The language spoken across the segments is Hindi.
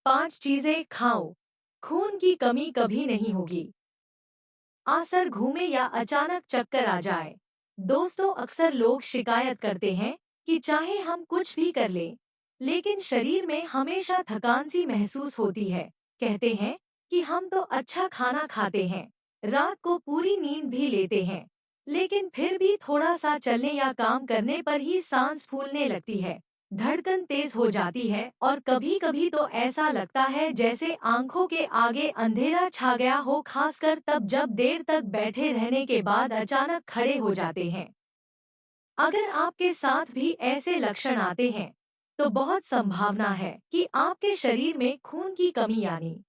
5 चीजें खाओ, खून की कमी कभी नहीं होगी। आसर घूमे या अचानक चक्कर आ जाए। दोस्तों, अक्सर लोग शिकायत करते हैं कि चाहे हम कुछ भी कर लें, लेकिन शरीर में हमेशा थकान सी महसूस होती है। कहते हैं कि हम तो अच्छा खाना खाते हैं, रात को पूरी नींद भी लेते हैं, लेकिन फिर भी थोड़ा सा चलने या काम करने पर ही सांस फूलने लगती है, धड़कन तेज हो जाती है और कभी-कभी तो ऐसा लगता है जैसे आंखों के आगे अंधेरा छा गया हो, खासकर तब जब देर तक बैठे रहने के बाद अचानक खड़े हो जाते हैं। अगर आपके साथ भी ऐसे लक्षण आते हैं, तो बहुत संभावना है कि आपके शरीर में खून की कमी यानी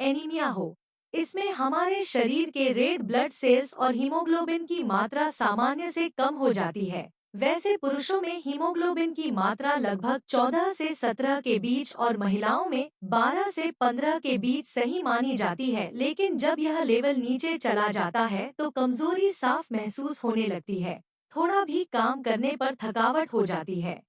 एनीमिया हो। इसमें हमारे शरीर के रेड ब्लड सेल्स और हीमोग्लोबिन की मात्रा सामान्य से कम हो जाती है। वैसे पुरुषों में हीमोग्लोबिन की मात्रा लगभग 14 से 17 के बीच और महिलाओं में 12 से 15 के बीच सही मानी जाती है, लेकिन जब यह लेवल नीचे चला जाता है तो कमजोरी साफ महसूस होने लगती है। थोड़ा भी काम करने पर थकावट हो जाती है।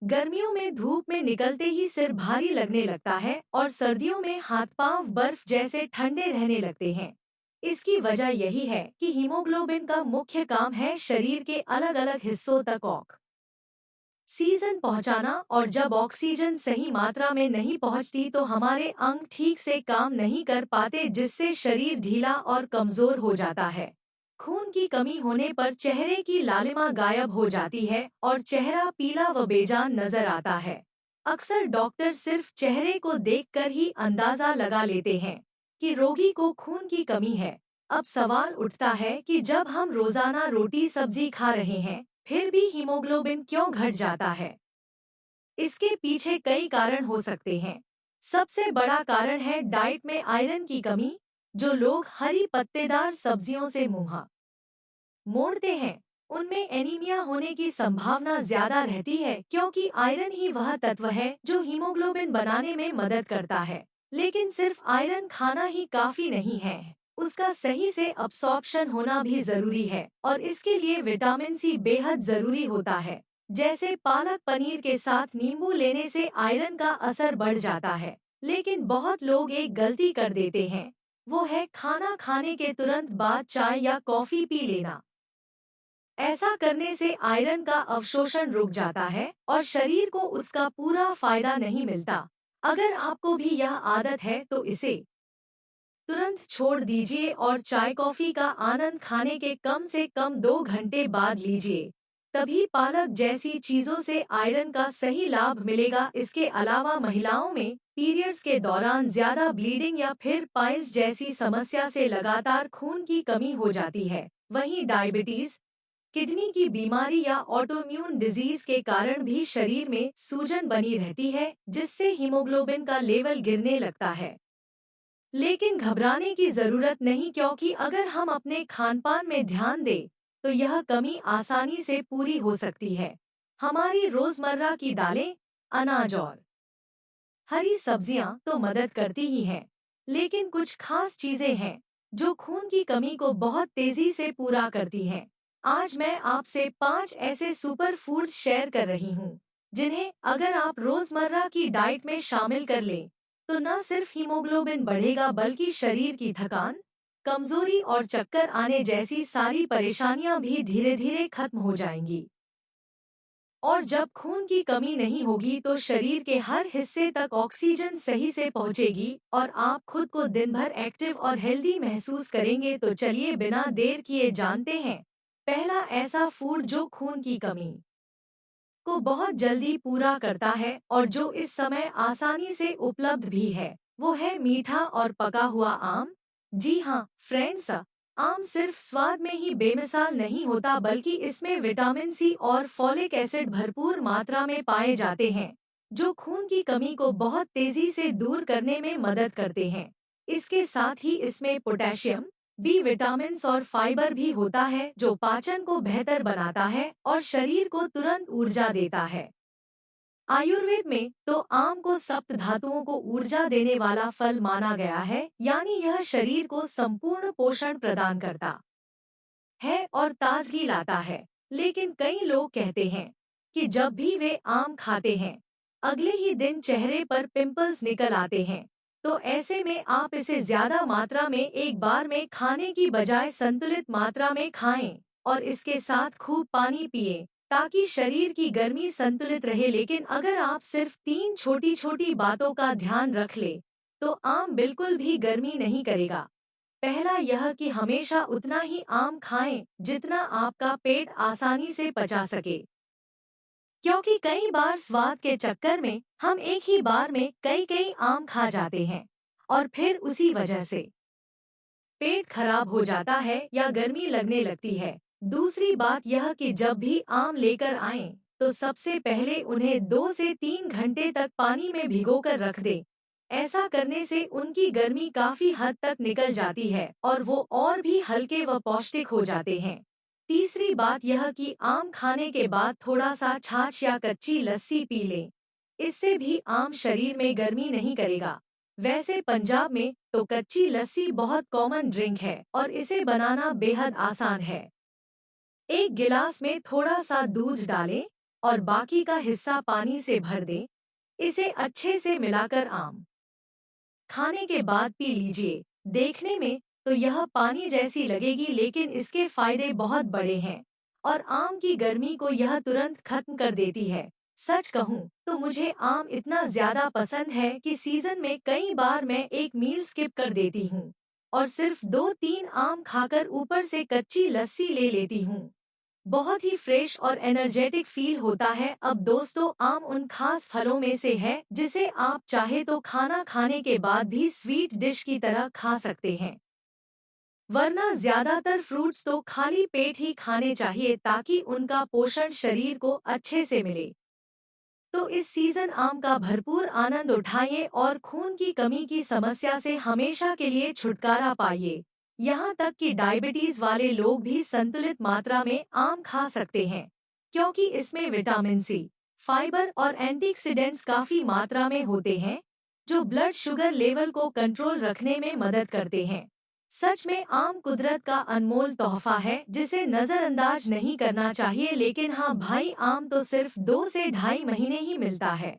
गर्मियों में धूप में निकलते ही सिर भारी लगने लगता है और सर्दियों में हाथ पांव बर्फ जैसे ठंडे रहने लगते हैं। इसकी वजह यही है कि हीमोग्लोबिन का मुख्य काम है शरीर के अलग अलग हिस्सों तक ऑक्सीजन पहुंचाना, और जब ऑक्सीजन सही मात्रा में नहीं पहुंचती तो हमारे अंग ठीक से काम नहीं कर पाते, जिससे शरीर ढीला और कमजोर हो जाता है। खून की कमी होने पर चेहरे की लालिमा गायब हो जाती है और चेहरा पीला व बेजान नजर आता है। अक्सर डॉक्टर सिर्फ चेहरे को देखकर ही अंदाजा लगा लेते हैं कि रोगी को खून की कमी है। अब सवाल उठता है कि जब हम रोजाना रोटी सब्जी खा रहे हैं, फिर भी हीमोग्लोबिन क्यों घट जाता है? इसके पीछे कई कारण हो सकते हैं। सबसे बड़ा कारण है डाइट में आयरन की कमी। जो लोग हरी पत्तेदार सब्जियों से मुंह मोड़ते हैं, उनमें एनीमिया होने की संभावना ज्यादा रहती है, क्योंकि आयरन ही वह तत्व है जो हीमोग्लोबिन बनाने में मदद करता है। लेकिन सिर्फ आयरन खाना ही काफी नहीं है, उसका सही से अब्सॉर्प्शन होना भी जरूरी है और इसके लिए विटामिन सी बेहद जरूरी होता है। जैसे पालक पनीर के साथ नींबू लेने से आयरन का असर बढ़ जाता है। लेकिन बहुत लोग एक गलती कर देते हैं, वो है खाना खाने के तुरंत बाद चाय या कॉफी पी लेना। ऐसा करने से आयरन का अवशोषण रुक जाता है और शरीर को उसका पूरा फायदा नहीं मिलता। अगर आपको भी यह आदत है तो इसे तुरंत छोड़ दीजिए और चाय कॉफी का आनंद खाने के कम से कम 2 घंटे बाद लीजिए। तभी पालक जैसी चीजों से आयरन का सही लाभ मिलेगा। इसके अलावा महिलाओं में पीरियड्स के दौरान ज्यादा ब्लीडिंग या फिर पाइल्स जैसी समस्या से लगातार खून की कमी हो जाती है। वहीं डायबिटीज, किडनी की बीमारी या ऑटोइम्यून डिजीज के कारण भी शरीर में सूजन बनी रहती है, जिससे हीमोग्लोबिन का लेवल गिरने लगता है। लेकिन घबराने की जरूरत नहीं, क्योंकि अगर हम अपने खानपान में ध्यान दें तो यह कमी आसानी से पूरी हो सकती है। हमारी रोजमर्रा की दालें, अनाज और हरी सब्जियां तो मदद करती ही हैं, लेकिन कुछ खास चीजें हैं जो खून की कमी को बहुत तेजी से पूरा करती हैं। आज मैं आपसे 5 ऐसे सुपर फूड्स शेयर कर रही हूँ, जिन्हें अगर आप रोजमर्रा की डाइट में शामिल कर लें, तो न सिर्फ हीमोग्लोबिन बढ़ेगा बल्कि शरीर की थकान, कमजोरी और चक्कर आने जैसी सारी परेशानियां भी धीरे धीरे खत्म हो जाएंगी। और जब खून की कमी नहीं होगी तो शरीर के हर हिस्से तक ऑक्सीजन सही से पहुंचेगी और आप खुद को दिन भर एक्टिव और हेल्दी महसूस करेंगे। तो चलिए बिना देर किए जानते हैं पहला ऐसा फूड जो खून की कमी को बहुत जल्दी पूरा करता है और जो इस समय आसानी से उपलब्ध भी है। वो है मीठा और पका हुआ आम। जी हाँ फ्रेंड्स, आम सिर्फ स्वाद में ही बेमिसाल नहीं होता, बल्कि इसमें विटामिन सी और फॉलिक एसिड भरपूर मात्रा में पाए जाते हैं, जो खून की कमी को बहुत तेजी से दूर करने में मदद करते हैं। इसके साथ ही इसमें पोटेशियम, बी विटामिन्स और फाइबर भी होता है, जो पाचन को बेहतर बनाता है और शरीर को तुरंत ऊर्जा देता है। आयुर्वेद में तो आम को सप्त धातुओं को ऊर्जा देने वाला फल माना गया है, यानी यह शरीर को संपूर्ण पोषण प्रदान करता है और ताजगी लाता है। लेकिन कई लोग कहते हैं कि जब भी वे आम खाते हैं अगले ही दिन चेहरे पर पिंपल्स निकल आते हैं। तो ऐसे में आप इसे ज्यादा मात्रा में एक बार में खाने की बजाय संतुलित मात्रा में खाएं और इसके साथ खूब पानी पिएं ताकि शरीर की गर्मी संतुलित रहे। लेकिन अगर आप सिर्फ 3 छोटी छोटी बातों का ध्यान रख ले तो आम बिल्कुल भी गर्मी नहीं करेगा। पहला यह कि हमेशा उतना ही आम खाएं जितना आपका पेट आसानी से पचा सके, क्योंकि कई बार स्वाद के चक्कर में हम एक ही बार में कई कई आम खा जाते हैं और फिर उसी वजह से पेट खराब हो जाता है या गर्मी लगने लगती है। दूसरी बात यह कि जब भी आम लेकर आएं तो सबसे पहले उन्हें 2 से 3 घंटे तक पानी में भिगोकर रख दें। ऐसा करने से उनकी गर्मी काफी हद तक निकल जाती है और वो और भी हल्के व पौष्टिक हो जाते हैं। तीसरी बात यह कि आम खाने के बाद थोड़ा सा छाछ या कच्ची लस्सी पी लें। इससे भी आम शरीर में गर्मी नहीं करेगा। वैसे पंजाब में तो कच्ची लस्सी बहुत कॉमन ड्रिंक है और इसे बनाना बेहद आसान है। एक गिलास में थोड़ा सा दूध डालें और बाकी का हिस्सा पानी से भर दें। इसे अच्छे से मिलाकर आम खाने के बाद पी लीजिए। देखने में तो यह पानी जैसी लगेगी लेकिन इसके फायदे बहुत बड़े हैं और आम की गर्मी को यह तुरंत खत्म कर देती है। सच कहूँ तो मुझे आम इतना ज्यादा पसंद है कि सीजन में कई बार मैं एक मील स्किप कर देती हूँ और सिर्फ 2-3 आम खाकर ऊपर से कच्ची लस्सी ले लेती हूँ। बहुत ही फ्रेश और एनर्जेटिक फील होता है। अब दोस्तों, आम उन खास फलों में से है जिसे आप चाहे तो खाना खाने के बाद भी स्वीट डिश की तरह खा सकते हैं, वरना ज्यादातर फ्रूट्स तो खाली पेट ही खाने चाहिए ताकि उनका पोषण शरीर को अच्छे से मिले। तो इस सीजन आम का भरपूर आनंद उठाइए और खून की कमी की समस्या से हमेशा के लिए छुटकारा पाइए। यहाँ तक कि डायबिटीज वाले लोग भी संतुलित मात्रा में आम खा सकते हैं, क्योंकि इसमें विटामिन सी, फाइबर और एंटीऑक्सीडेंट्स काफी मात्रा में होते हैं, जो ब्लड शुगर लेवल को कंट्रोल रखने में मदद करते हैं। सच में आम कुदरत का अनमोल तोहफा है जिसे नजरअंदाज नहीं करना चाहिए। लेकिन हाँ भाई, आम तो सिर्फ 2 से ढाई महीने ही मिलता है।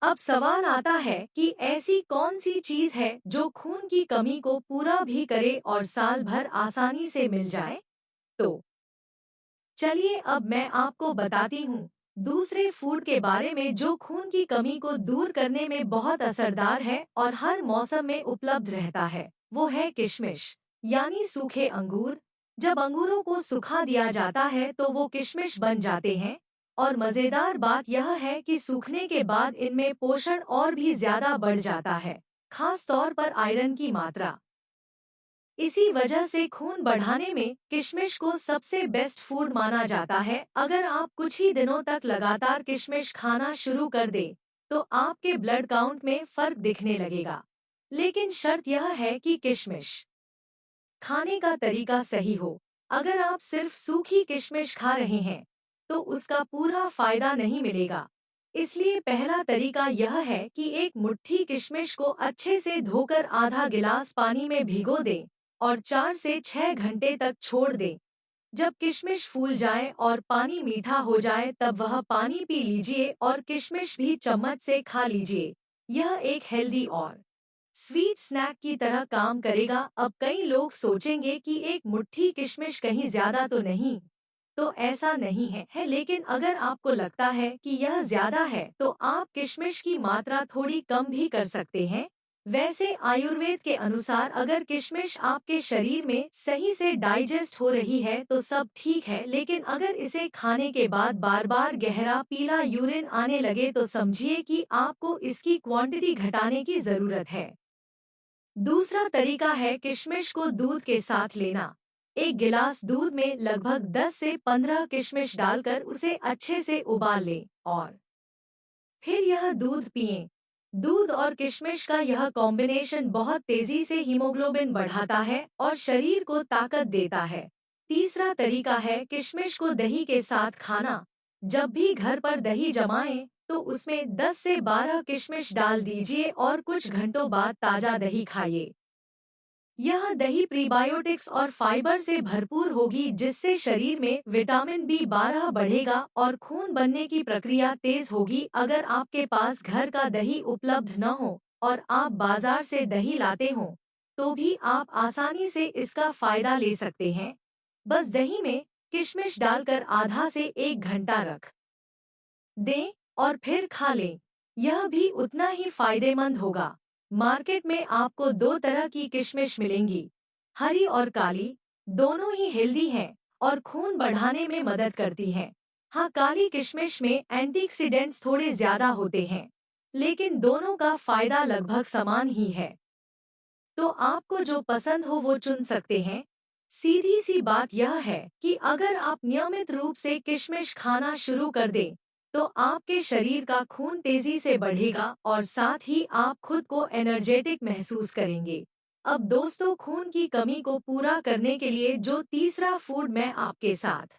अब सवाल आता है कि ऐसी कौन सी चीज है जो खून की कमी को पूरा भी करे और साल भर आसानी से मिल जाए। तो चलिए अब मैं आपको बताती हूँ दूसरे फूड के बारे में जो खून की कमी को दूर करने में बहुत असरदार है और हर मौसम में उपलब्ध रहता है। वो है किशमिश, यानी सूखे अंगूर। जब अंगूरों को सुखा दिया जाता है तो वो किशमिश बन जाते हैं और मजेदार बात यह है कि सूखने के बाद इनमें पोषण और भी ज्यादा बढ़ जाता है, खास तौर पर आयरन की मात्रा। इसी वजह से खून बढ़ाने में किशमिश को सबसे बेस्ट फूड माना जाता है। अगर आप कुछ ही दिनों तक लगातार किशमिश खाना शुरू कर दें, तो आपके ब्लड काउंट में फर्क दिखने लगेगा। लेकिन शर्त यह है कि किशमिश खाने का तरीका सही हो। अगर आप सिर्फ सूखी किशमिश खा रहे हैं, तो उसका पूरा फायदा नहीं मिलेगा। इसलिए पहला तरीका यह है कि एक मुट्ठी किशमिश को अच्छे से धोकर आधा गिलास पानी में भिगो दें और 4 से 6 घंटे तक छोड़ दें। जब किशमिश फूल जाए और पानी मीठा हो जाए तब वह पानी पी लीजिए और किशमिश भी चम्मच से खा लीजिए। यह एक हेल्दी और स्वीट स्नैक की तरह काम करेगा। अब कई लोग सोचेंगे कि एक मुट्ठी किशमिश कहीं ज्यादा तो नहीं, तो ऐसा नहीं है, लेकिन अगर आपको लगता है कि यह ज्यादा है तो आप किशमिश की मात्रा थोड़ी कम भी कर सकते हैं। वैसे आयुर्वेद के अनुसार अगर किशमिश आपके शरीर में सही से डाइजेस्ट हो रही है तो सब ठीक है, लेकिन अगर इसे खाने के बाद बार बार गहरा पीला यूरिन आने लगे तो समझिए कि आपको इसकी क्वांटिटी घटाने की जरूरत है। दूसरा तरीका है किशमिश को दूध के साथ लेना। एक गिलास दूध में लगभग 10 से 15 किशमिश डालकर उसे अच्छे से उबाल लें और फिर यह दूध पिएं। दूध और किशमिश का यह कॉम्बिनेशन बहुत तेजी से हीमोग्लोबिन बढ़ाता है और शरीर को ताकत देता है। तीसरा तरीका है किशमिश को दही के साथ खाना। जब भी घर पर दही जमाएं तो उसमें 10 से 12 किशमिश डाल दीजिए और कुछ घंटों बाद ताजा दही खाइए। यह दही प्रीबायोटिक्स और फाइबर से भरपूर होगी, जिससे शरीर में विटामिन B12 बढ़ेगा और खून बनने की प्रक्रिया तेज होगी। अगर आपके पास घर का दही उपलब्ध न हो और आप बाजार से दही लाते हो, तो भी आप आसानी से इसका फायदा ले सकते हैं। बस दही में किशमिश डालकर आधा से 1 घंटा रख दें और फिर खा लें। यह भी उतना ही फायदेमंद होगा। मार्केट में आपको दो तरह की किशमिश मिलेंगी, हरी और काली। दोनों ही हेल्दी हैं और खून बढ़ाने में मदद करती हैं। हाँ, काली किशमिश में एंटीऑक्सीडेंट्स थोड़े ज्यादा होते हैं, लेकिन दोनों का फायदा लगभग समान ही है। तो आपको जो पसंद हो वो चुन सकते हैं। सीधी सी बात यह है कि अगर आप नियमित रूप से किशमिश खाना शुरू कर दें, तो आपके शरीर का खून तेजी से बढ़ेगा और साथ ही आप खुद को एनर्जेटिक महसूस करेंगे। अब दोस्तों, खून की कमी को पूरा करने के लिए जो तीसरा फूड मैं आपके साथ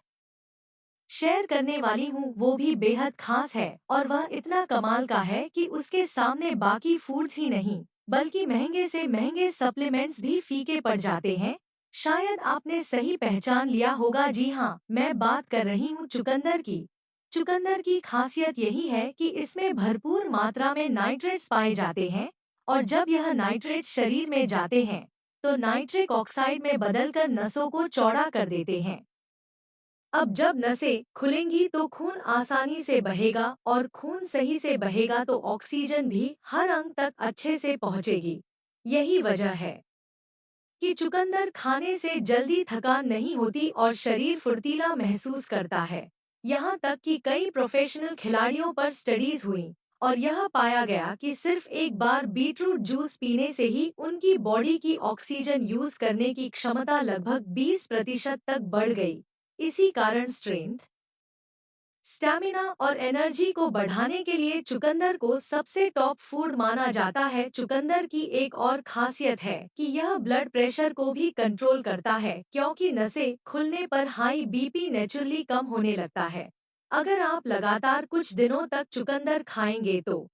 शेयर करने वाली हूँ वो भी बेहद खास है, और वह इतना कमाल का है कि उसके सामने बाकी फूड्स ही नहीं, बल्कि महंगे से महंगे सप्लीमेंट्स भी फीके पड़ जाते हैं। शायद आपने सही पहचान लिया होगा, जी हाँ, मैं बात कर रही हूँ चुकंदर की। चुकंदर की खासियत यही है कि इसमें भरपूर मात्रा में नाइट्रेट्स पाए जाते हैं, और जब यह नाइट्रेट्स शरीर में जाते हैं, तो नाइट्रिक ऑक्साइड में बदलकर नसों को चौड़ा कर देते हैं। अब जब नसें खुलेंगी तो खून आसानी से बहेगा, और खून सही से बहेगा तो ऑक्सीजन भी हर अंग तक अच्छे से पहुंचेगी। यही वजह है कि चुकंदर खाने से जल्दी थकान नहीं होती और शरीर फुर्तीला महसूस करता है। यहाँ तक कि कई प्रोफेशनल खिलाड़ियों पर स्टडीज हुई और यह पाया गया कि सिर्फ एक बार बीटरूट जूस पीने से ही उनकी बॉडी की ऑक्सीजन यूज करने की क्षमता लगभग 20% तक बढ़ गई। इसी कारण स्ट्रेंथ, स्टैमिना और एनर्जी को बढ़ाने के लिए चुकंदर को सबसे टॉप फूड माना जाता है। चुकंदर की एक और खासियत है कि यह ब्लड प्रेशर को भी कंट्रोल करता है, क्योंकि नसें खुलने पर हाई बीपी नेचुरली कम होने लगता है। अगर आप लगातार कुछ दिनों तक चुकंदर खाएंगे तो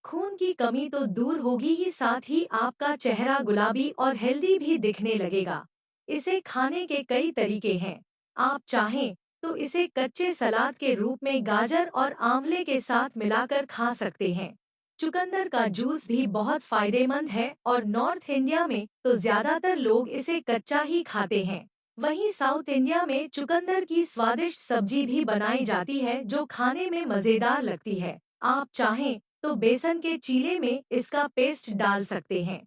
खून की कमी तो दूर होगी ही, साथ ही आपका चेहरा गुलाबी और हेल्दी भी दिखने लगेगा। इसे खाने के कई तरीके हैं। आप चाहें तो इसे कच्चे सलाद के रूप में गाजर और आंवले के साथ मिलाकर खा सकते हैं। चुकंदर का जूस भी बहुत फायदेमंद है और नॉर्थ इंडिया में तो ज्यादातर लोग इसे कच्चा ही खाते हैं। वहीं साउथ इंडिया में चुकंदर की स्वादिष्ट सब्जी भी बनाई जाती है, जो खाने में मजेदार लगती है। आप चाहें तो बेसन के चीले में इसका पेस्ट डाल सकते हैं,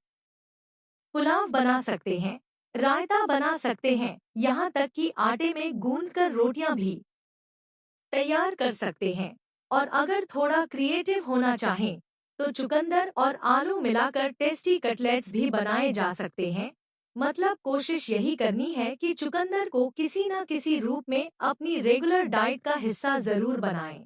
पुलाव बना सकते हैं, रायता बना सकते हैं, यहाँ तक कि आटे में गूंदकर रोटियां भी तैयार कर सकते हैं। और अगर थोड़ा क्रिएटिव होना चाहें, तो चुकंदर और आलू मिलाकर टेस्टी कटलेट्स भी बनाए जा सकते हैं। मतलब कोशिश यही करनी है कि चुकंदर को किसी न किसी रूप में अपनी रेगुलर डाइट का हिस्सा जरूर बनाएं।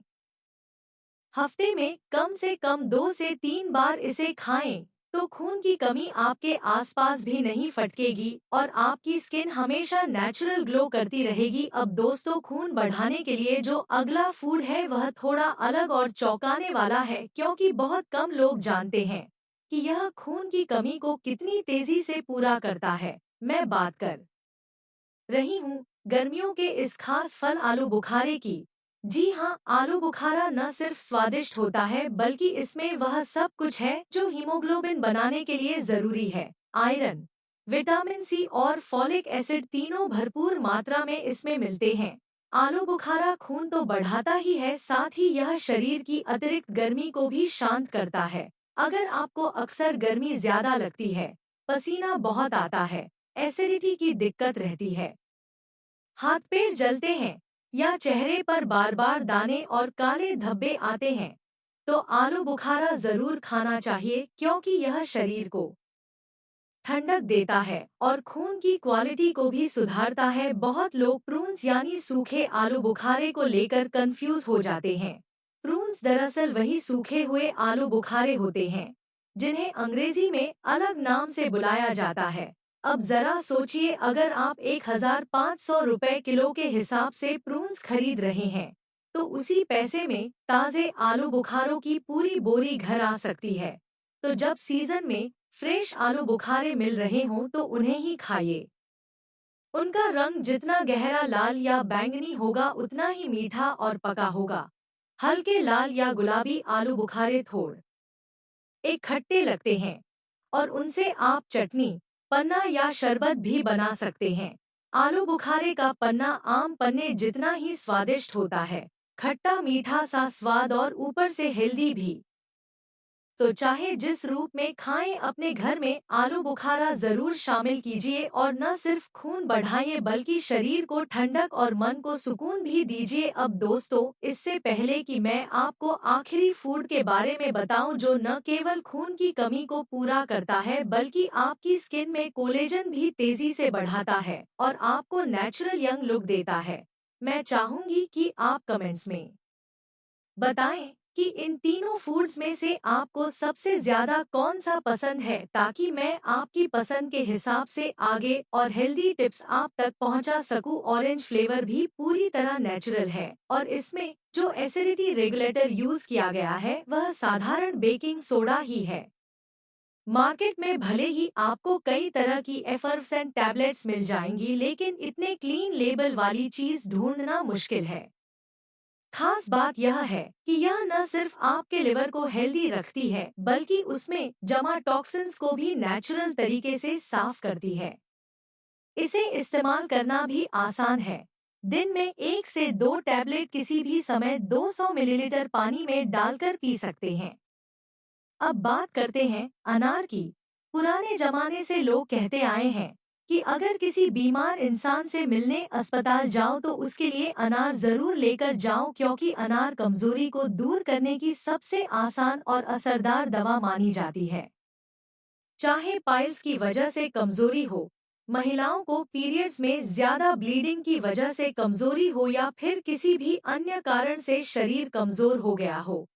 हफ्ते में कम से कम 2 से 3 बार इसे खाएं, तो खून की कमी आपके आसपास भी नहीं फटकेगी और आपकी स्किन हमेशा नेचुरल ग्लो करती रहेगी। अब दोस्तों, खून बढ़ाने के लिए जो अगला फूड है वह थोड़ा अलग और चौंकाने वाला है, क्योंकि बहुत कम लोग जानते हैं कि यह खून की कमी को कितनी तेजी से पूरा करता है। मैं बात कर रही हूँ गर्मियों के इस खास फल आलू बुखारे की। जी हाँ, आलू बुखारा न सिर्फ स्वादिष्ट होता है, बल्कि इसमें वह सब कुछ है जो हीमोग्लोबिन बनाने के लिए जरूरी है। आयरन, विटामिन सी और फॉलिक एसिड तीनों भरपूर मात्रा में इसमें मिलते हैं। आलू बुखारा खून तो बढ़ाता ही है, साथ ही यह शरीर की अतिरिक्त गर्मी को भी शांत करता है। अगर आपको अक्सर गर्मी ज्यादा लगती है, पसीना बहुत आता है, एसिडिटी की दिक्कत रहती है, हाथ पैर जलते हैं, या चेहरे पर बार बार दाने और काले धब्बे आते हैं, तो आलू बुखारा जरूर खाना चाहिए, क्योंकि यह शरीर को ठंडक देता है और खून की क्वालिटी को भी सुधारता है। बहुत लोग प्रून्स यानी सूखे आलू बुखारे को लेकर कंफ्यूज हो जाते हैं। प्रून्स दरअसल वही सूखे हुए आलू बुखारे होते हैं, जिन्हें अंग्रेजी में अलग नाम से बुलाया जाता है। अब जरा सोचिए, अगर आप 1,500 रुपए किलो के हिसाब से प्रून्स खरीद रहे हैं, तो उसी पैसे में ताजे आलू बुखारों की पूरी बोरी घर आ सकती है। तो जब सीजन में फ्रेश आलू बुखारे मिल रहे हों तो उन्हें ही खाइए। उनका रंग जितना गहरा लाल या बैंगनी होगा उतना ही मीठा और पका होगा। हल्के लाल या गुलाबी आलू बुखारे थोड़ एक खट्टे लगते हैं और उनसे आप चटनी, पन्ना या शरबत भी बना सकते हैं। आलू बुखारे का पन्ना आम पन्ने जितना ही स्वादिष्ट होता है, खट्टा मीठा सा स्वाद और ऊपर से हेल्दी भी। तो चाहे जिस रूप में खाएं, अपने घर में आलू बुखारा जरूर शामिल कीजिए और न सिर्फ खून बढ़ाइए बल्कि शरीर को ठंडक और मन को सुकून भी दीजिए। अब दोस्तों, इससे पहले कि मैं आपको आखिरी फूड के बारे में बताऊं जो न केवल खून की कमी को पूरा करता है बल्कि आपकी स्किन में कोलेजन भी तेजी से बढ़ाता है और आपको नेचुरल यंग लुक देता है, मैं चाहूंगी कि आप कमेंट्स में बताएं कि इन तीनों फूड्स में से आपको सबसे ज्यादा कौन सा पसंद है, ताकि मैं आपकी पसंद के हिसाब से आगे और हेल्दी टिप्स आप तक पहुंचा सकूं। ऑरेंज फ्लेवर भी पूरी तरह नेचुरल है और इसमें जो एसिडिटी रेगुलेटर यूज किया गया है वह साधारण बेकिंग सोडा ही है। मार्केट में भले ही आपको कई तरह की एफर्वेसेंट टैबलेट्स मिल जाएंगी, लेकिन इतने क्लीन लेबल वाली चीज ढूंढना मुश्किल है। खास बात यह है कि यह न सिर्फ आपके लिवर को हेल्दी रखती है बल्कि उसमें जमा टॉक्सिन्स को भी नेचुरल तरीके से साफ करती है। इसे इस्तेमाल करना भी आसान है। दिन में 1 से 2 टैबलेट किसी भी समय 200 मिलीलीटर पानी में डालकर पी सकते हैं। अब बात करते हैं अनार की। पुराने जमाने से लोग कहते आए हैं कि अगर किसी बीमार इंसान से मिलने अस्पताल जाओ तो उसके लिए अनार जरूर लेकर जाओ, क्योंकि अनार कमजोरी को दूर करने की सबसे आसान और असरदार दवा मानी जाती है। चाहे पाइल्स की वजह से कमजोरी हो, महिलाओं को पीरियड्स में ज्यादा ब्लीडिंग की वजह से कमजोरी हो या फिर किसी भी अन्य कारण से शरीर कमजोर हो गया हो,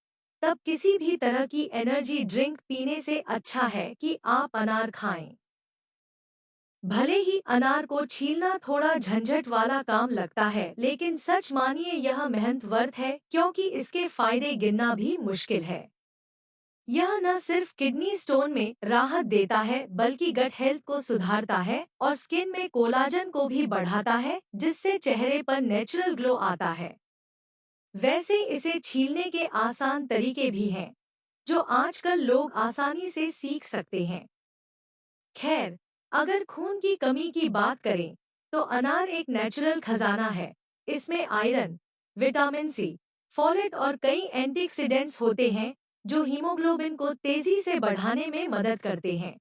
तब किसी भी तरह की एनर्जी ड्रिंक पीने से अच्छा है कि आप अनार खाएं। भले ही अनार को छीलना थोड़ा झंझट वाला काम लगता है, लेकिन सच मानिए यह मेहनत वर्थ है, क्योंकि इसके फायदे गिनना भी मुश्किल है। यह न सिर्फ किडनी स्टोन में राहत देता है बल्कि गट हेल्थ को सुधारता है और स्किन में कोलाजन को भी बढ़ाता है, जिससे चेहरे पर नेचुरल ग्लो आता है। वैसे इसे छीलने के आसान तरीके भी हैं, जो आजकल लोग आसानी से सीख सकते हैं। खैर, अगर खून की कमी की बात करें तो अनार एक नेचुरल खजाना है। इसमें आयरन, विटामिन सी, फोलेट और कई एंटीऑक्सीडेंट्स होते हैं जो हीमोग्लोबिन को तेजी से बढ़ाने में मदद करते हैं।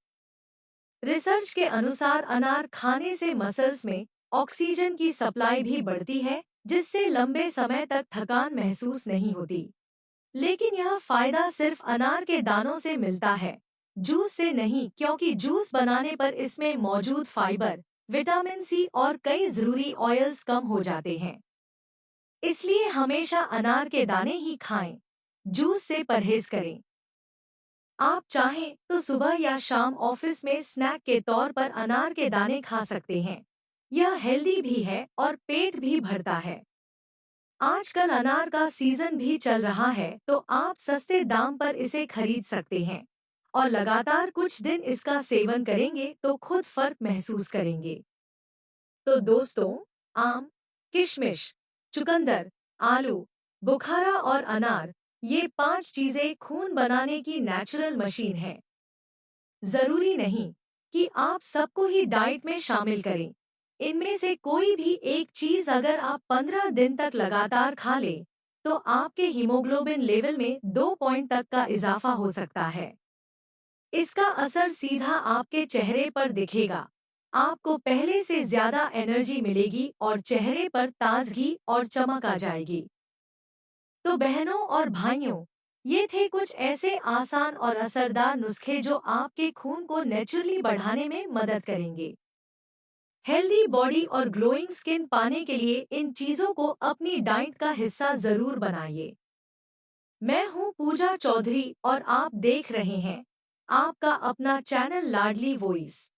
रिसर्च के अनुसार अनार खाने से मसल्स में ऑक्सीजन की सप्लाई भी बढ़ती है, जिससे लंबे समय तक थकान महसूस नहीं होती। लेकिन यह फायदा सिर्फ अनार के दानों से मिलता है, जूस से नहीं, क्योंकि जूस बनाने पर इसमें मौजूद फाइबर, विटामिन सी और कई जरूरी ऑयल्स कम हो जाते हैं। इसलिए हमेशा अनार के दाने ही खाएं, जूस से परहेज करें। आप चाहें तो सुबह या शाम ऑफिस में स्नैक के तौर पर अनार के दाने खा सकते हैं। यह हेल्दी भी है और पेट भी भरता है। आजकल अनार का सीजन भी चल रहा है, तो आप सस्ते दाम पर इसे खरीद सकते हैं और लगातार कुछ दिन इसका सेवन करेंगे तो खुद फर्क महसूस करेंगे। तो दोस्तों, आम, किशमिश, चुकंदर, आलू, बुखारा और अनार, ये 5 चीजें खून बनाने की नेचुरल मशीन है। जरूरी नहीं कि आप सबको ही डाइट में शामिल करें। इनमें से कोई भी एक चीज अगर आप 15 दिन तक लगातार खा लें, तो आपके हीमोग्लोबिन लेवल में 2 पॉइंट तक का इजाफा हो सकता है। इसका असर सीधा आपके चेहरे पर दिखेगा। आपको पहले से ज्यादा एनर्जी मिलेगी और चेहरे पर ताजगी और चमक आ जाएगी। तो बहनों और भाइयों, ये थे कुछ ऐसे आसान और असरदार नुस्खे जो आपके खून को नेचुरली बढ़ाने में मदद करेंगे। हेल्दी बॉडी और ग्लोइंग स्किन पाने के लिए इन चीजों को अपनी डाइट का हिस्सा जरूर बनाइए। मैं हूँ पूजा चौधरी और आप देख रहे हैं आपका अपना चैनल लाडली वॉइस।